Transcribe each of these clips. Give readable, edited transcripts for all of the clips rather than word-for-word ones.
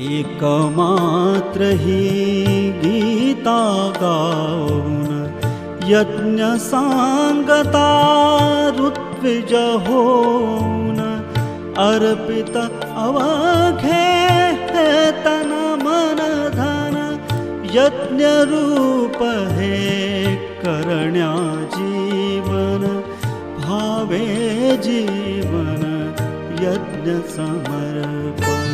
एकमात्र ही गीता गाऊन यज्ञ सांगता ऋत्विज होऊन अर्पित अवघे तन मन धन यज्ञ रूप हे करण्या जीवन भावे जीवन यज्ञ समर्पण।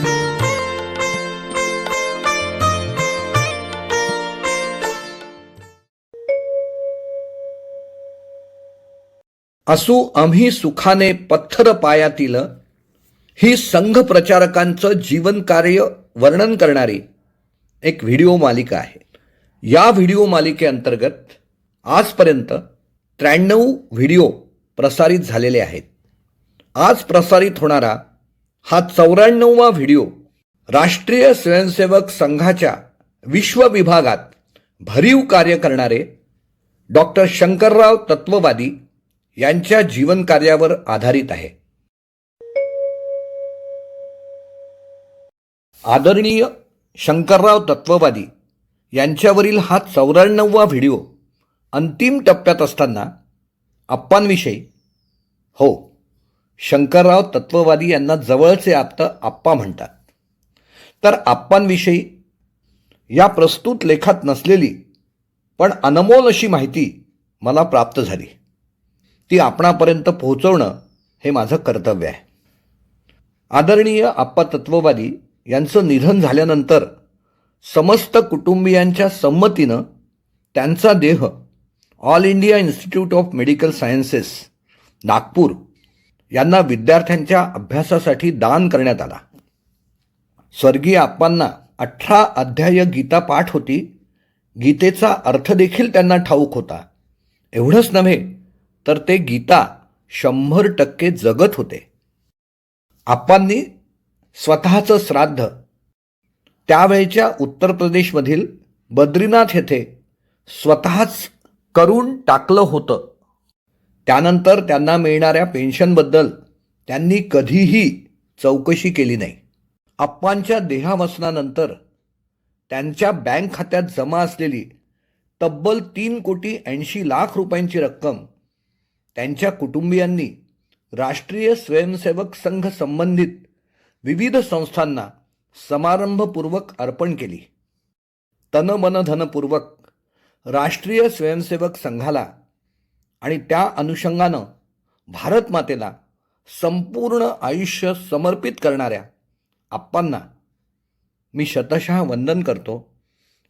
असू आम्ही सुखाने पत्थर पायातील ही संघ प्रचारकांचं जीवन कार्य वर्णन करणारी एक व्हिडिओ मालिका आहे। या व्हिडिओ मालिकेअंतर्गत आजपर्यंत 93 व्हिडिओ प्रसारित झालेले आहेत। आज प्रसारित होणारा हा 94वा व्हिडिओ राष्ट्रीय स्वयंसेवक संघाच्या विश्व विभागात भरीव कार्य करणारे डॉक्टर शंकरराव तत्ववादी यांच्या जीवन कार्यावर आधारित आहे। आदरणीय शंकरराव तत्ववादी यांच्यावरील हा 94वा व्हिडिओ अंतिम टप्प्यात असताना आप्पांविषयी, हो, शंकरराव तत्ववादी यांना जवळचे आप्त आप्पा म्हणतात, तर आप्पांविषयी या प्रस्तुत लेखात नसलेली पण अनमोल अशी माहिती मला प्राप्त झाली। ती आपणापर्यंत पोहोचवणं हे माझं कर्तव्य आहे। आदरणीय आप्पा तत्ववादी यांचं निधन झाल्यानंतर समस्त कुटुंबियांच्या संमतीनं त्यांचा देह all India institute of medical sciences Nagpur यांना विद्यार्थ्यांच्या अभ्यासासाठी दान करण्यात आला। स्वर्गीय आप्पांना 18 अध्याय गीता पाठ होती। गीतेचा अर्थ देखील त्यांना ठाऊक होता। एवढंच नव्हे तर ते गीता 100% जगत होते। आप्पांनी स्वतःचं श्राद्ध त्यावेळच्या उत्तर प्रदेशमधील बद्रीनाथ येथे स्वतःच करून टाकलं होतं। त्यानंतर त्यांना मिळणाऱ्या पेन्शनबद्दल त्यांनी कधीही चौकशी केली नाही। आप्पांच्या देहावसानानंतर त्यांच्या बँक खात्यात जमा असलेली तब्बल 3,80,00,000 रुपयांची रक्कम त्यांच्या कुटुंबियांनी राष्ट्रीय स्वयंसेवक संघ संबंधित विविध संस्थांना समारंभपूर्वक अर्पण केली। तन मन धनपूर्वक राष्ट्रीय स्वयंसेवक संघाला आणि त्या अनुषंगानं भारत मातेला संपूर्ण आयुष्य समर्पित करणाऱ्या आप्पांना मी शतशः वंदन करतो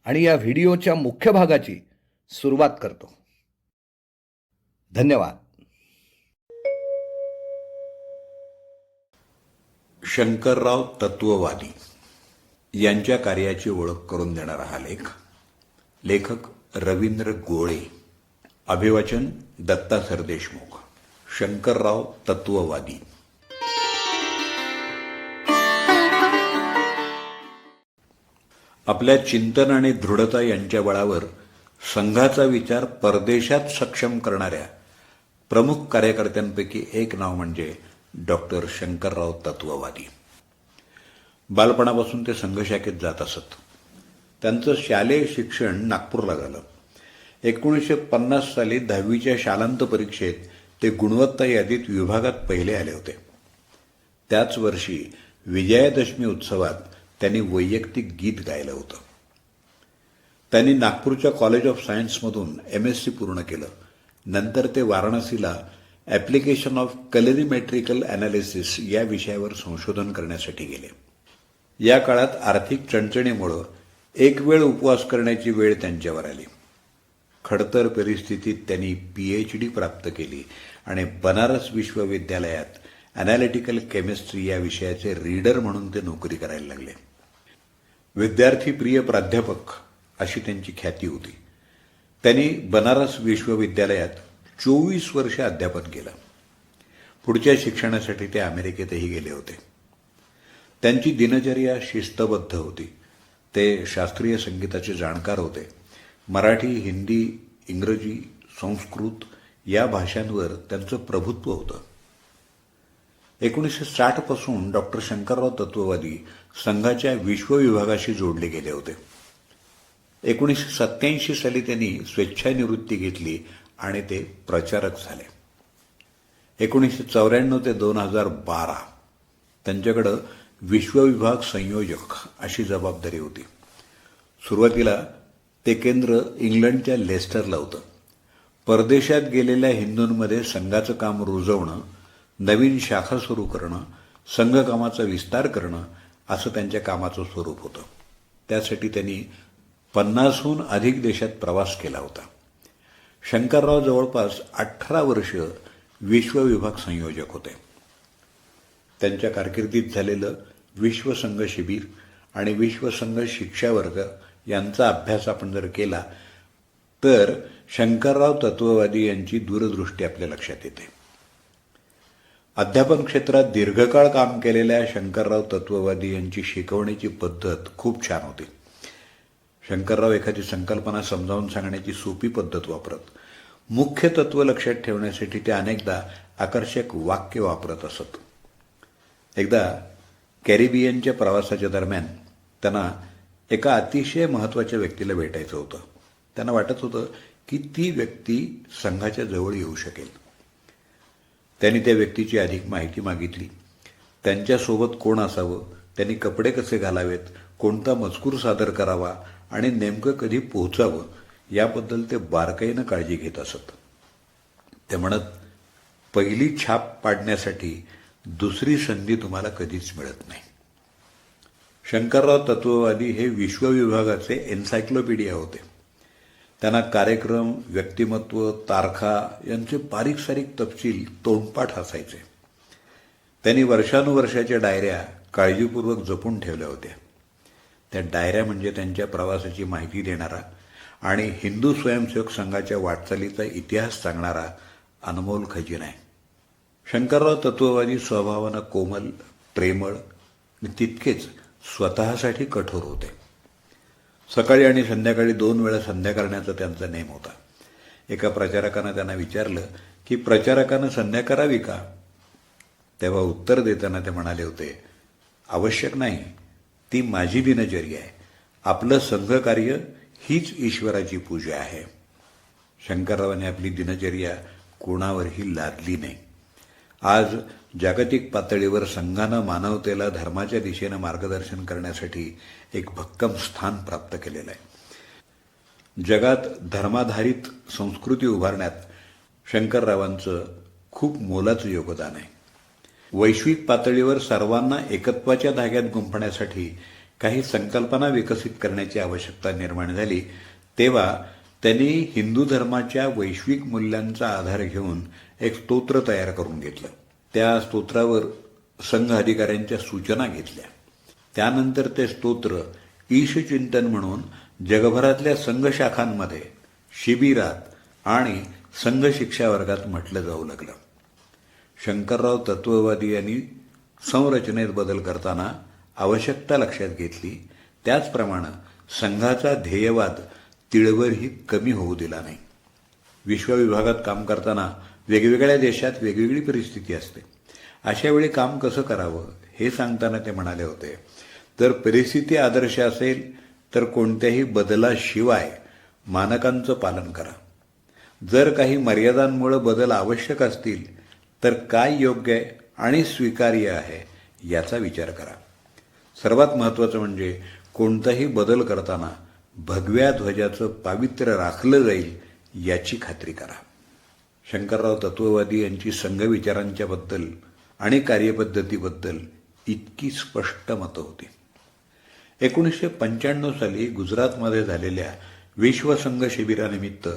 आणि या व्हिडिओच्या मुख्य भागाची सुरुवात करतो। धन्यवाद। शंकरराव तत्ववादी यांच्या कार्याची ओळख करून देणारा हा लेखक रवींद्र गोळे, अभिवाचन दत्ता सरदेशमुख। शंकरराव तत्ववादी। आपल्या चिंतन आणि दृढता यांच्या बळावर संघाचा विचार परदेशात सक्षम करणाऱ्या प्रमुख कार्यकर्त्यांपैकी एक नाव म्हणजे डॉक्टर शंकरराव तत्ववादी। बालपणापासून ते संघ शाखेत जात असत। त्यांचं शालेय शिक्षण नागपूरला झालं। 1950 साली 10वीच्या शालांत परीक्षेत ते गुणवत्ता यादीत विभागात पहिले आले होते। त्याच वर्षी विजयादशमी उत्सवात त्यांनी वैयक्तिक गीत गायलं होतं। त्यांनी नागपूरच्या कॉलेज ऑफ सायन्समधून MSc पूर्ण केलं। नंतर ते वाराणसीला ॲप्लिकेशन ऑफ कलरीमेट्रिकल ॲनालिसिस या विषयावर संशोधन करण्यासाठी गेले। या काळात आर्थिक चणचणीमुळे एक वेळ उपवास करण्याची वेळ त्यांच्यावर आली। खडतर परिस्थितीत त्यांनी PhD प्राप्त केली आणि बनारस विश्वविद्यालयात ॲनालिटिकल केमिस्ट्री या विषयाचे रीडर म्हणून ते नोकरी करायला लागले। विद्यार्थी प्रिय प्राध्यापक अशी त्यांची ख्याती होती। त्यांनी बनारस विश्वविद्यालयात 24 वर्षे अध्यापन केलं। पुढच्या शिक्षणासाठी ते अमेरिकेतही गेले होते। त्यांची दिनचर्या शिस्तबद्ध होती। ते शास्त्रीय संगीताचे जाणकार होते। मराठी, हिंदी, इंग्रजी, संस्कृत या भाषांवर त्यांचं प्रभुत्व होतं। 1960 पासून डॉक्टर शंकरराव तत्ववादी संघाच्या विश्व विभागाशी जोडले गेले होते. 1987 साली त्यांनी स्वेच्छानिवृत्ती घेतली आणि ते प्रचारक झाले. 1994 ते 2012 त्यांच्याकडं विश्व विभाग संयोजक अशी जबाबदारी होती. सुरुवातीला ते केंद्र इंग्लंडच्या लेस्टरला होतं. परदेशात गेलेल्या हिंदूंमध्ये संघाचं काम रुजवणं, नवीन शाखा सुरू करणं, संघकामाचा विस्तार करणं असं त्यांच्या कामाचं स्वरूप होतं. त्यासाठी त्यांनी 50हून अधिक देशात प्रवास केला होता. शंकरराव जवळपास 18 वर्ष विश्व विभाग संयोजक होते. त्यांच्या कारकिर्दीत झालेलं विश्वसंघ शिबिर आणि विश्वसंघ शिक्षा वर्ग यांचा अभ्यास आपण जर केला तर शंकरराव तत्ववादी यांची दूरदृष्टी आपल्या लक्षात येते. अध्यापन क्षेत्रात दीर्घकाळ काम केलेल्या शंकरराव तत्ववादी यांची शिकवण्याची पद्धत खूप छान होती. शंकरराव एखादी संकल्पना समजावून सांगण्याची सोपी पद्धत वापरत. मुख्य तत्व लक्षात ठेवण्यासाठी ते अनेकदा आकर्षक वाक्य वापरत असत. एकदा कॅरिबियनच्या प्रवासाच्या दरम्यान त्यांना एका अतिशय महत्त्वाच्या व्यक्तीला भेटायचं होतं. त्यांना वाटत होतं की ती व्यक्ती संघाच्या जवळ येऊ शकेल. त्यांनी त्या व्यक्तीची अधिक माहिती मागितली. त्यांच्यासोबत कोण असावं, त्यांनी कपडे कसे घालावेत, कोणता मजकूर सादर करावा आणि नेमकं कधी पोहोचावं याबद्दल ते बारकाईनं काळजी घेत असत. ते म्हणत, पहिली छाप पाडण्यासाठी दुसरी संधी तुम्हाला कधीच मिळत नाही. शंकरराव तत्ववादी हे विश्व विभागाचे एन्सायक्लोपीडिया होते. त्यांना कार्यक्रम, व्यक्तिमत्व, तारखा यांचे बारीक सारीक तपशील तोंडपाठ असायचे. त्यांनी वर्षानुवर्षाच्या डायऱ्या काळजीपूर्वक जपून ठेवल्या होत्या. त्या डायऱ्या म्हणजे त्यांच्या प्रवासाची माहिती देणारा आणि हिंदू स्वयंसेवक संघाच्या वाटचालीचा इतिहास सांगणारा अनमोल खजिना आहे. शंकरराव तत्ववादी स्वभावानं कोमल, प्रेमळ आणि तितकेच स्वतःसाठी कठोर होते. सकाळी आणि संध्याकाळी 2 वेळा संध्या करण्याचा त्यांचा नेम होता. एका प्रचारकानं त्यांना विचारलं की प्रचारकानं संध्या करावी का? तेव्हा उत्तर देताना ते म्हणाले होते, आवश्यक नाही, ती माझी दिनचर्या आहे. आपलं संघकार्य हीच ईश्वराची पूजा आहे. शंकररावांनी आपली दिनचर्या कोणावरही लादली नाही. आज जागतिक पातळीवर संघानं मानवतेला धर्माच्या दिशेनं मार्गदर्शन करण्यासाठी एक भक्कम स्थान प्राप्त केलेलं आहे. जगात धर्माधारित संस्कृती उभारण्यात शंकररावांचं खूप मोलाचं योगदान आहे. वैश्विक पातळीवर सर्वांना एकत्वाच्या धाग्यात गुंफण्यासाठी काही संकल्पना विकसित करण्याची आवश्यकता निर्माण झाली, तेव्हा त्यांनी हिंदू धर्माच्या वैश्विक मूल्यांचा आधार घेऊन एक स्तोत्र तयार करून घेतलं. त्या स्तोत्रावर संघ अधिकाऱ्यांच्या सूचना घेतल्या. त्यानंतर ते स्तोत्र ईशचिंतन म्हणून जगभरातल्या संघ शाखांमध्ये, शिबिरात आणि संघ शिक्षा वर्गात म्हटलं जाऊ लागलं. शंकरराव तत्ववादी यांनी संरचनेत बदल करताना आवश्यकता लक्षात घेतली. त्याचप्रमाणे संघाचा ध्येयवाद तिळवरही कमी होऊ दिला नाही. विश्व विभागात काम करताना वेगवेगळ्या देशात वेगवेगळी परिस्थिती असते. अशा वेळी काम कसं करावं हे सांगताना ते म्हणाले होते, जर परिस्थिती आदर्श असेल तर कोणत्याही बदलाशिवाय मानकांचं पालन करा. जर काही मर्यादांमुळे बदल आवश्यक असतील तर काय योग्य आहे आणि स्वीकार्य आहे याचा विचार करा. सर्वात महत्त्वाचं म्हणजे कोणताही बदल करताना भगव्या ध्वजाचं पावित्र्य राखलं जाईल याची खात्री करा. शंकरराव तत्ववादी यांची संघ विचारांच्या बद्दल आणि कार्यपद्धतीबद्दल इतकी स्पष्ट मतं होती. 1995 साली गुजरातमध्ये झालेल्या विश्वसंघ शिबिरानिमित्त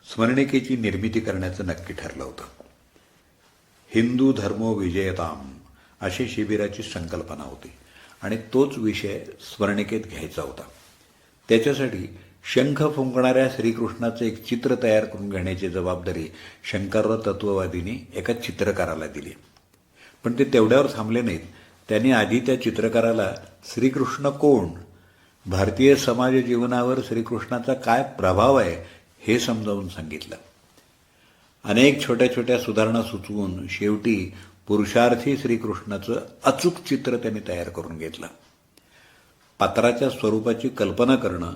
स्मरणिकेची निर्मिती करण्याचं नक्की ठरलं होतं. हिंदू धर्मो विजयताम अशी शिबिराची संकल्पना होती आणि तोच विषय स्मरणिकेत घ्यायचा होता. त्याच्यासाठी शंख फुंकणाऱ्या श्रीकृष्णाचं एक चित्र तयार करून घेण्याची जबाबदारी शंकरराव तत्ववादींनी एका चित्रकाराला दिली. पण ते तेवढ्यावर थांबले नाहीत. त्यांनी आधी त्या चित्रकाराला श्रीकृष्ण कोण, भारतीय समाज जीवनावर श्रीकृष्णाचा काय प्रभाव आहे हे समजावून सांगितलं. अनेक छोट्या छोट्या सुधारणा सुचवून शेवटी पुरुषार्थी श्रीकृष्णाचं अचूक चित्र त्यांनी तयार करून घेतलं. पात्राच्या स्वरूपाची कल्पना करणं,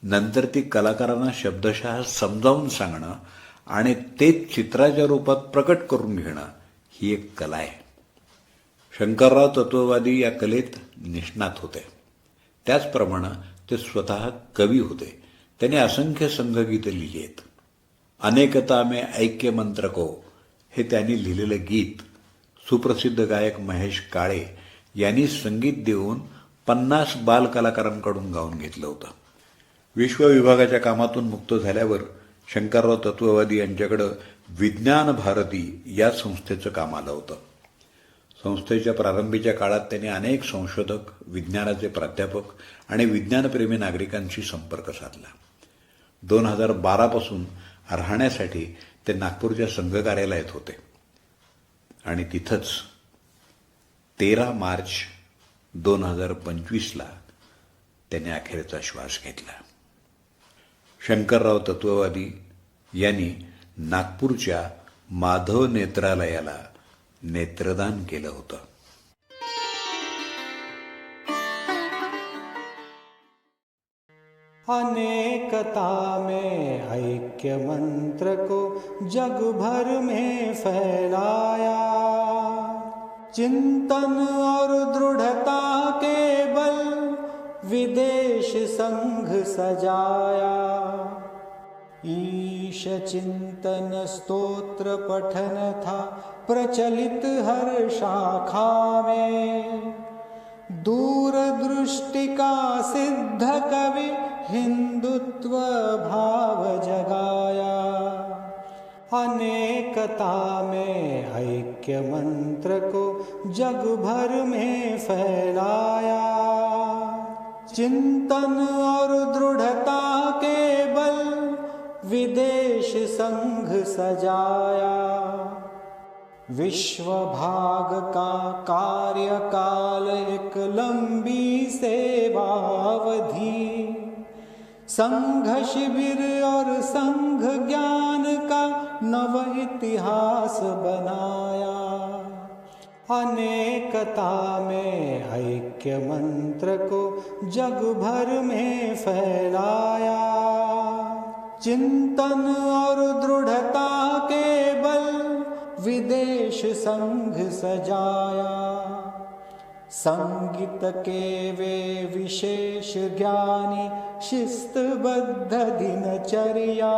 नंतर ती कलाकारांना शब्दशः समजावून सांगणं आणि ते चित्राच्या रूपात प्रकट करून घेणं ही एक कला आहे. शंकरराव तत्ववादी या कलेत निष्णात होते. त्याचप्रमाणे ते स्वतः कवी होते. त्यांनी असंख्य संघगीतं लिहिली आहेत. अनेकता में ऐक्य मंत्र को हे त्यांनी लिहिलेलं गीत सुप्रसिद्ध गायक महेश काळे यांनी संगीत देऊन 50 बालकलाकारांकडून गाऊन घेतलं होतं. विश्व विभागाच्या कामातून मुक्त झाल्यावर शंकरराव तत्ववादी यांच्याकडं विज्ञान भारती या संस्थेचं काम आलं होतं. संस्थेच्या प्रारंभीच्या काळात त्यांनी अनेक संशोधक, विज्ञानाचे प्राध्यापक आणि विज्ञानप्रेमी नागरिकांशी संपर्क साधला. 2012 पासून राहण्यासाठी ते नागपूरच्या संघ कार्यालयात होते आणि तिथंच 13 मार्च 2025ला त्याने अखेरचा श्वास घेतला. शंकरराव तत्ववादी यांनी नागपूरच्या माधव नेत्रालयाला नेत्रदान केलं होतं. अनेकता में ऐक्य मंत्र को जग भर में फैलाया, चिंतन और दृढ़ता के बल विदेश संघ सजाया. ईश चिंतन स्तोत्र पठन था प्रचलित हर शाखा में, दूरदृष्टि का सिद्ध कवि हिंदुत्व भाव जगाया. अनेकता में ऐक्य मंत्र को जग भर में फैलाया, चिंतन और दृढ़ता के बल विदेश संघ सजाया. विश्व भाग का कार्यकाल एक लंबी सेवावधि, संघ शिविर और संघ ज्ञान का नव इतिहास बनाया. अनेकता में ऐक्य मंत्र को जग भर में फैलाया, चिंतन और दृढ़ता के बल विदेश संघ सजाया. संगीत के वे विशेष ज्ञानी शिस्तबद्ध दिनचर्या,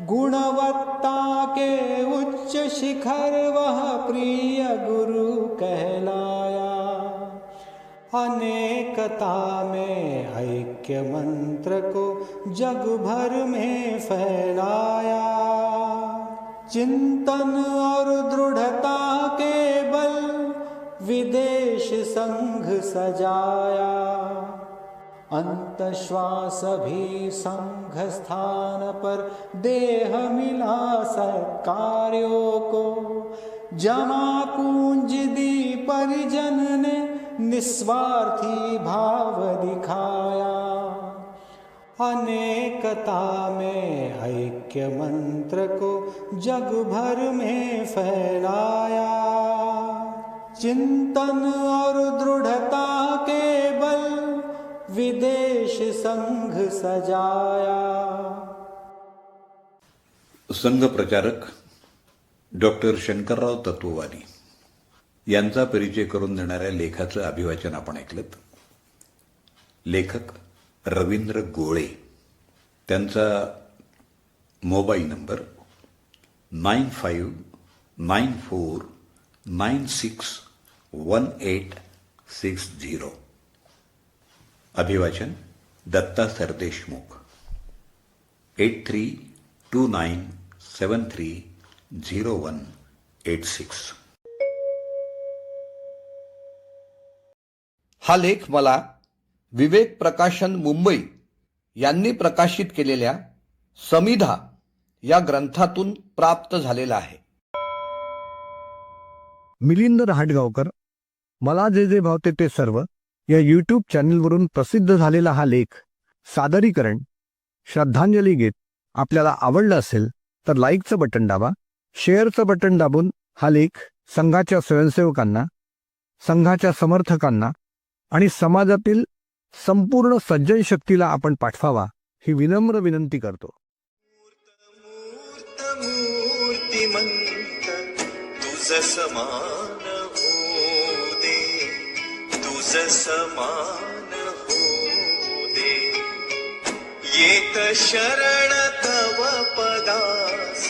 गुणवत्ता के उच्च शिखर वह प्रिय गुरु कहलाया. अनेकता में ऐक्य मंत्र को जग भर में फैलाया, चिंतन और दृढ़ता के बल विदेश संघ सजाया. अंत श्वास भी संघ स्थान पर देह मिला सत्कार्यों को, जमा पूंज दी परिजन ने निस्वार्थी भाव दिखाया. अनेकता में ऐक्य मंत्र को जग भर में फैलाया, चिंतन और दृढ़ता के बल विदेश संघ सजाया. संघ प्रचारक डॉक्टर शंकरराव तत्ववादी यांचा परिचय करून देणाऱ्या लेखाचं अभिवाचन आपण ऐकलं. लेखक रवींद्र गोळे. त्यांचा मोबाईल नंबर 9594961860. अभिवाचन दत्ता सरदेशमुख. 8329730186. हा लेख मला विवेक प्रकाशन मुंबई यांनी प्रकाशित केलेल्या समिधा या ग्रंथातून प्राप्त झालेला आहे. मिलिंद रहाटगावकर, मला जे जे भावते ते सर्व या यूट्यूब चॅनलवरून प्रसिद्ध झालेला हा लेख सादरीकरण श्रद्धांजली गीत आपल्याला आवडला असेल तर लाईकचं बटन दाबा, शेअरचं बटन दाबून हा लेख संघाच्या स्वयंसेवकांना, संघाच्या समर्थकांना आणि समाजातील संपूर्ण सज्जन शक्तीला आपण पाठवावा ही विनम्र विनंती करतो. मूर्तिमंत तुझ समान हो दे, तुझ समान हो दे. येत शरण तव पदास,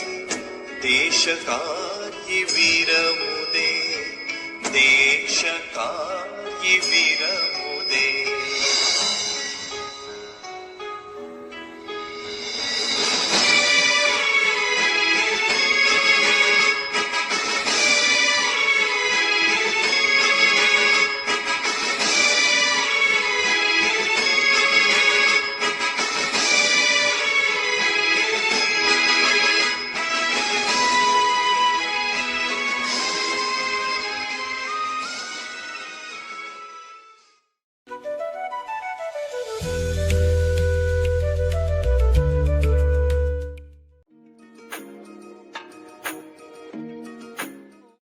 देश कार्य विरमुदे, देश कार्य विरमुदे.